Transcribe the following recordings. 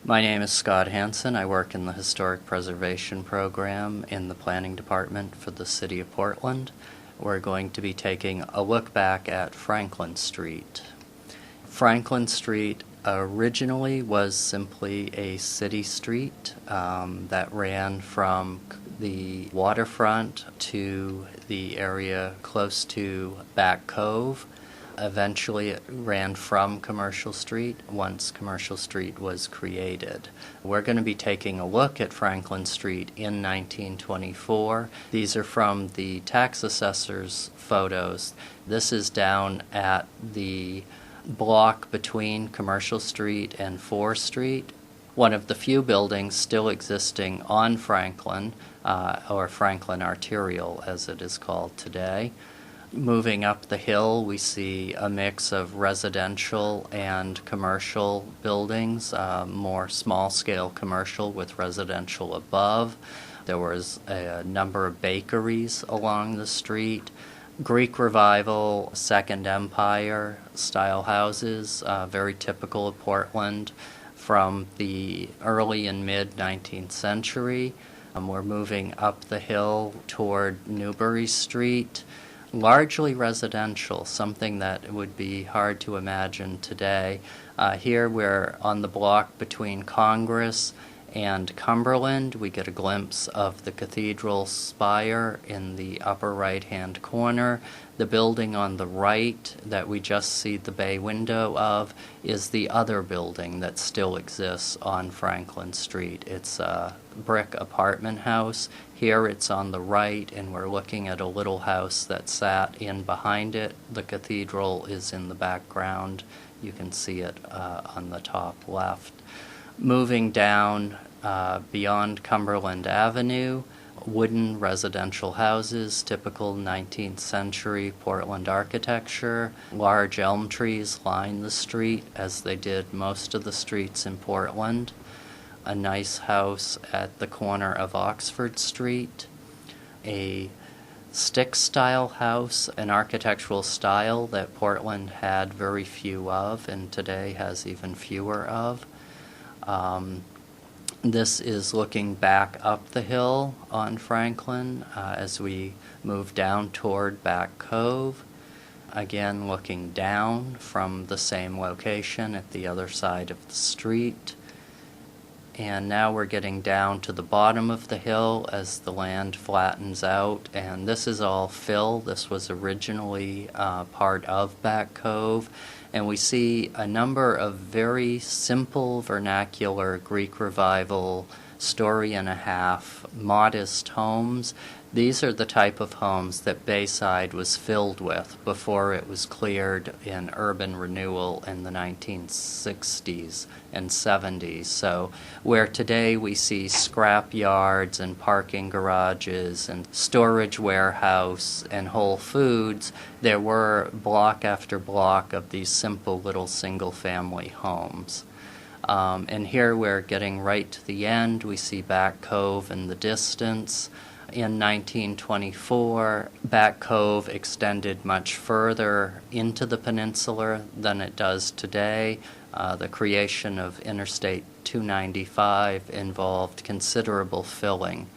My name is Scott Hansen. I work in the Historic Preservation Program in the Planning Department for the City of Portland. We're going to be taking a look back at Franklin Street. Franklin Street originally was simply a city street that ran from the waterfront to the area close to Back Cove. Eventually it ran from Commercial Street once Commercial Street was created. We're going to be taking a look at Franklin Street in 1924. These are from the tax assessor's photos. This is down at the block between Commercial Street and Fore Street. One of the few buildings still existing on Franklin, or Franklin Arterial as it is called today. Moving up the hill, we see a mix of residential and commercial buildings, more small-scale commercial with residential above. There was a number of bakeries along the street. Greek Revival, Second Empire style houses, very typical of Portland from the early and mid-19th century. We're moving up the hill toward Newbury Street. Largely residential, something that would be hard to imagine today. Here we're on the block between Congress and Cumberland. We get a glimpse of the cathedral spire in the upper right-hand corner. The building on the right that we just see the bay window of is the other building that still exists on Franklin Street. It's a brick apartment house. Here it's on the right, and we're looking at a little house that sat in behind it. The cathedral is in the background. You can see it on the top left. Moving down beyond Cumberland Avenue, wooden residential houses, typical 19th century Portland architecture. Large elm trees line the street, as they did most of the streets in Portland. A nice house at the corner of Oxford Street. A stick-style house, an architectural style that Portland had very few of and today has even fewer of. This is looking back up the hill on Franklin as we move down toward Back Cove. Again, looking down from the same location at the other side of the street. And now we're getting down to the bottom of the hill as the land flattens out, and this is all fill. This was originally part of Back Cove, and we see a number of very simple vernacular Greek Revival, story-and-a-half, modest homes. These are the type of homes that Bayside was filled with before it was cleared in urban renewal in the 1960s and 70s. So where today we see scrap yards and parking garages and storage warehouse and Whole Foods, there were block after block of these simple little single-family homes. And here we're getting right to the end. We see Back Cove in the distance. In 1924, Back Cove extended much further into the peninsula than it does today. The creation of Interstate 295 involved considerable filling.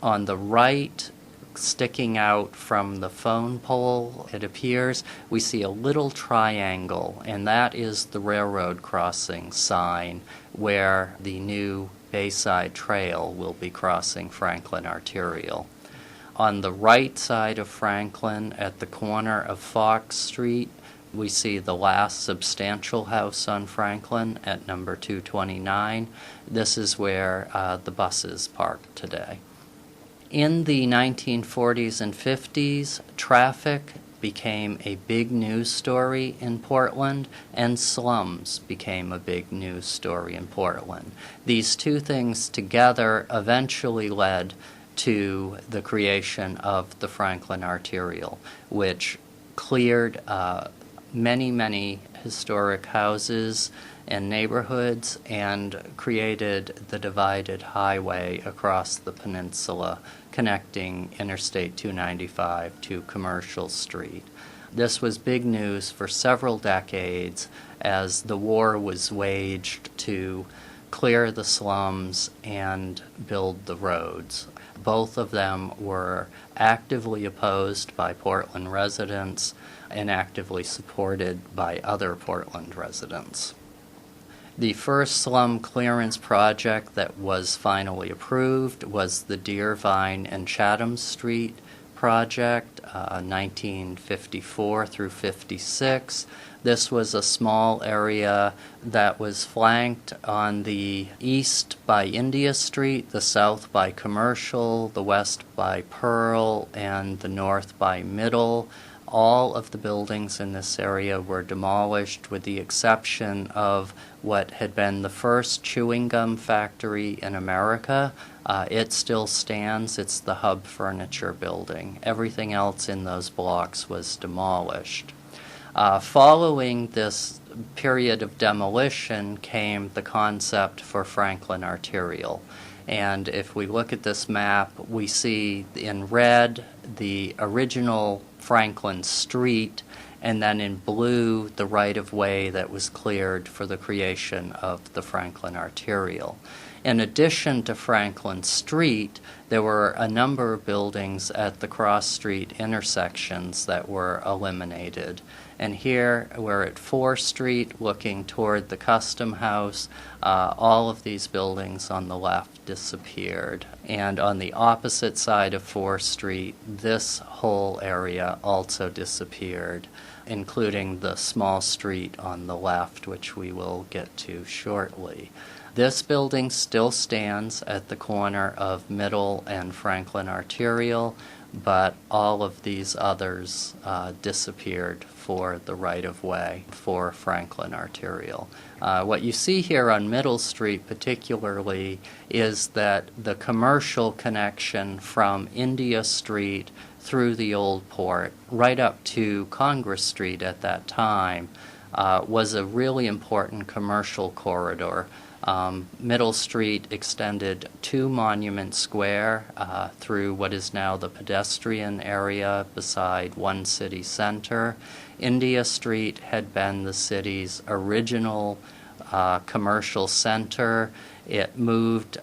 On the right, sticking out from the phone pole, it appears, we see a little triangle, and that is the railroad crossing sign where the new Bayside Trail will be crossing Franklin Arterial. On the right side of Franklin, at the corner of Fox Street, we see the last substantial house on Franklin at number 229. This is where the buses park today. In the 1940s and 50s, traffic became a big news story in Portland, and slums became a big news story in Portland. These two things together eventually led to the creation of the Franklin Arterial, which cleared many, many historic houses and neighborhoods and created the divided highway across the peninsula connecting Interstate 295 to Commercial Street. This was big news for several decades as the war was waged to clear the slums and build the roads. Both of them were actively opposed by Portland residents and actively supported by other Portland residents. The first slum clearance project that was finally approved was the Deervine and Chatham Street project, 1954 through 56. This was a small area that was flanked on the east by India Street, the south by Commercial, the west by Pearl, and the north by Middle. All of the buildings in this area were demolished with the exception of what had been the first chewing gum factory in America. It still stands. It's the Hub Furniture building. Everything else in those blocks was demolished. Following this period of demolition came the concept for Franklin Arterial. And if we look at this map, we see in red the original Franklin Street, and then in blue the right-of-way that was cleared for the creation of the Franklin Arterial. In addition to Franklin Street, there were a number of buildings at the cross-street intersections that were eliminated. And here we're at Fore Street looking toward the Custom House. All of these buildings on the left disappeared. And on the opposite side of Fore Street, this whole area also disappeared, including the small street on the left, which we will get to shortly. This building still stands at the corner of Middle and Franklin Arterial, but all of these others disappeared for the right-of-way for Franklin Arterial. What you see here on Middle Street particularly is that the commercial connection from India Street through the Old Port right up to Congress Street at that time was a really important commercial corridor. Middle Street extended to Monument Square through what is now the pedestrian area beside One City Center. India Street had been the city's original commercial center. It moved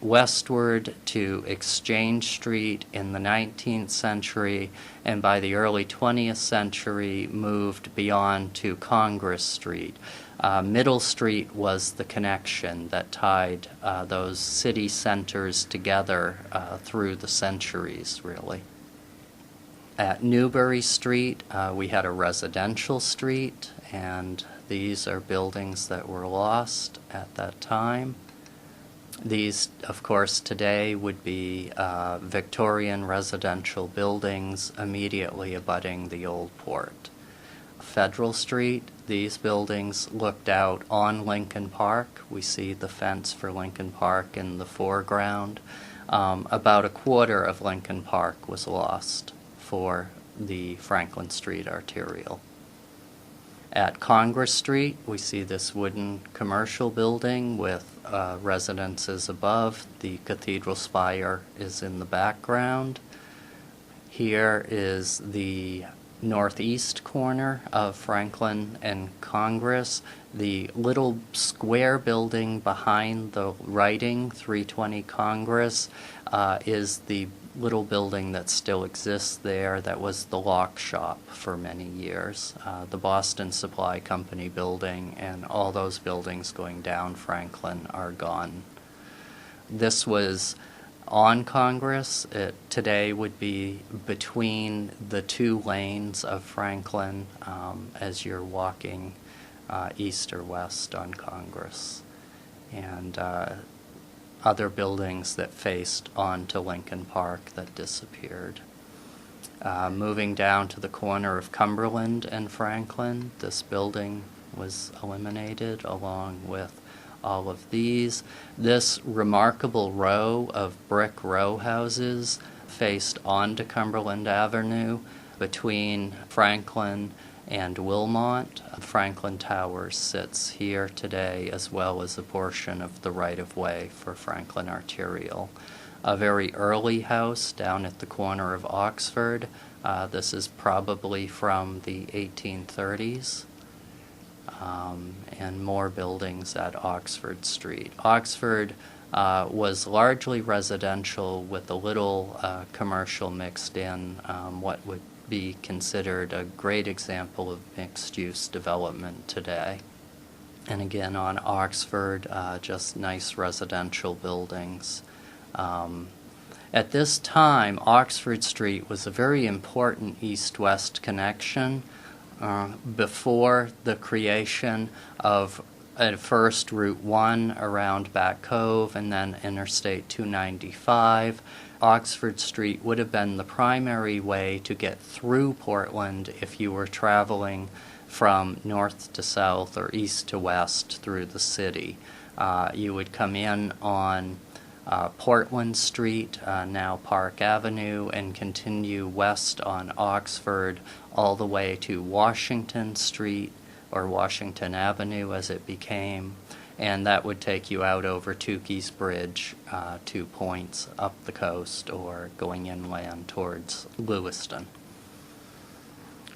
westward to Exchange Street in the 19th century, and by the early 20th century moved beyond to Congress Street. Middle Street was the connection that tied those city centers together through the centuries, really. At Newbury Street, we had a residential street, and these are buildings that were lost at that time. These, of course, today would be Victorian residential buildings immediately abutting the Old Port. Federal Street, these buildings looked out on Lincoln Park. We see the fence for Lincoln Park in the foreground. About a quarter of Lincoln Park was lost for the Franklin Street Arterial. At Congress Street, we see this wooden commercial building with residences above. The cathedral spire is in the background. Here is the northeast corner of Franklin and Congress. The little square building behind the writing, 320 Congress, is the little building that still exists there that was the lock shop for many years. The Boston Supply Company building and all those buildings going down Franklin are gone. This was on Congress. It today would be between the two lanes of Franklin as you're walking east or west on Congress. And other buildings that faced onto Lincoln Park that disappeared. Moving down to the corner of Cumberland and Franklin, this building was eliminated along with all of these. This remarkable row of brick row houses faced onto Cumberland Avenue between Franklin and Wilmot. Franklin Towers sits here today, as well as a portion of the right-of-way for Franklin Arterial. A very early house down at the corner of Oxford. This is probably from the 1830s. and more buildings at Oxford Street. Oxford was largely residential with a little commercial mixed in, what would be considered a great example of mixed-use development today. And again, on Oxford, just nice residential buildings. At this time, Oxford Street was a very important east-west connection before the creation of at first Route 1 around Back Cove and then Interstate 295. Oxford Street would have been the primary way to get through Portland if you were traveling from north to south or east to west through the city. You would come in on Portland Street, now Park Avenue, and continue west on Oxford all the way to Washington Street, or Washington Avenue as it became, and that would take you out over Tukey's Bridge, 2 points up the coast or going inland towards Lewiston.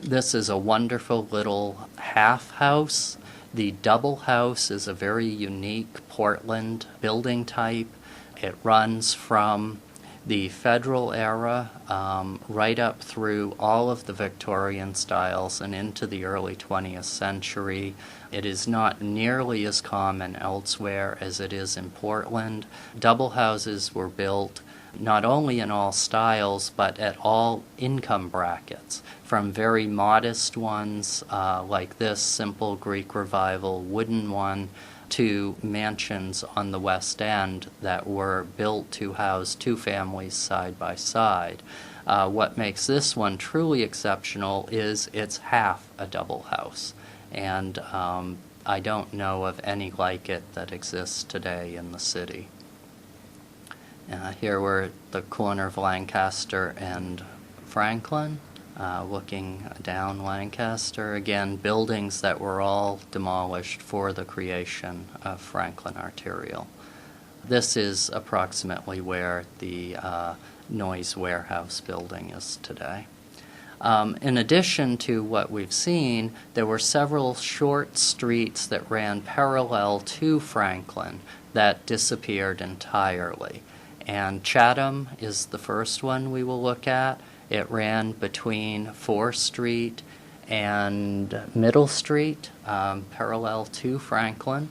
This is a wonderful little half house. The double house is a very unique Portland building type. It runs from the Federal era right up through all of the Victorian styles and into the early 20th century. It is not nearly as common elsewhere as it is in Portland. Double houses were built not only in all styles, but at all income brackets, from very modest ones like this simple Greek Revival wooden one, to mansions on the West End that were built to house two families side by side. What makes this one truly exceptional is it's half a double house, and I don't know of any like it that exists today in the city. Here we're at the corner of Lancaster and Franklin, looking down Lancaster. Again, buildings that were all demolished for the creation of Franklin Arterial. This is approximately where the Noise Warehouse building is today. In addition to what we've seen, there were several short streets that ran parallel to Franklin that disappeared entirely. And Chatham is the first one we will look at. It ran between Fore Street and Middle Street, parallel to Franklin.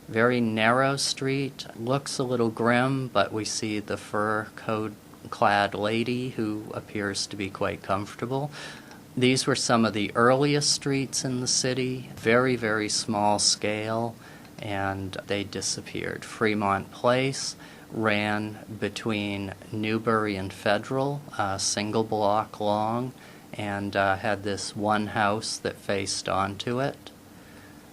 Very narrow street, looks a little grim, but we see the fur coat-clad lady who appears to be quite comfortable. These were some of the earliest streets in the city, very, very small scale, and they disappeared. Fremont Place ran between Newbury and Federal, a single block long, and had this one house that faced onto it.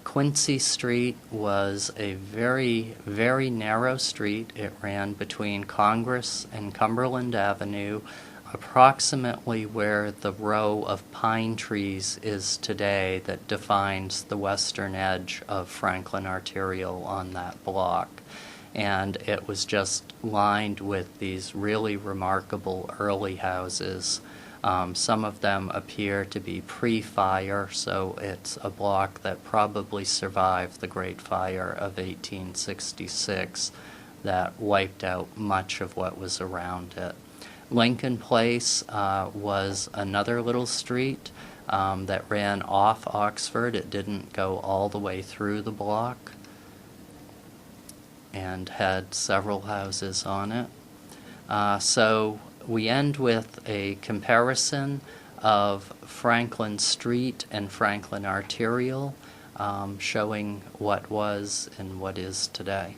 Quincy Street was a very, very narrow street. It ran between Congress and Cumberland Avenue, approximately where the row of pine trees is today that defines the western edge of Franklin Arterial on that block. And it was just lined with these really remarkable early houses. Some of them appear to be pre-fire, so it's a block that probably survived the Great Fire of 1866 that wiped out much of what was around it. Lincoln Place was another little street that ran off Oxford. It didn't go all the way through the block, and had several houses on it. So we end with a comparison of Franklin Street and Franklin Arterial, showing what was and what is today.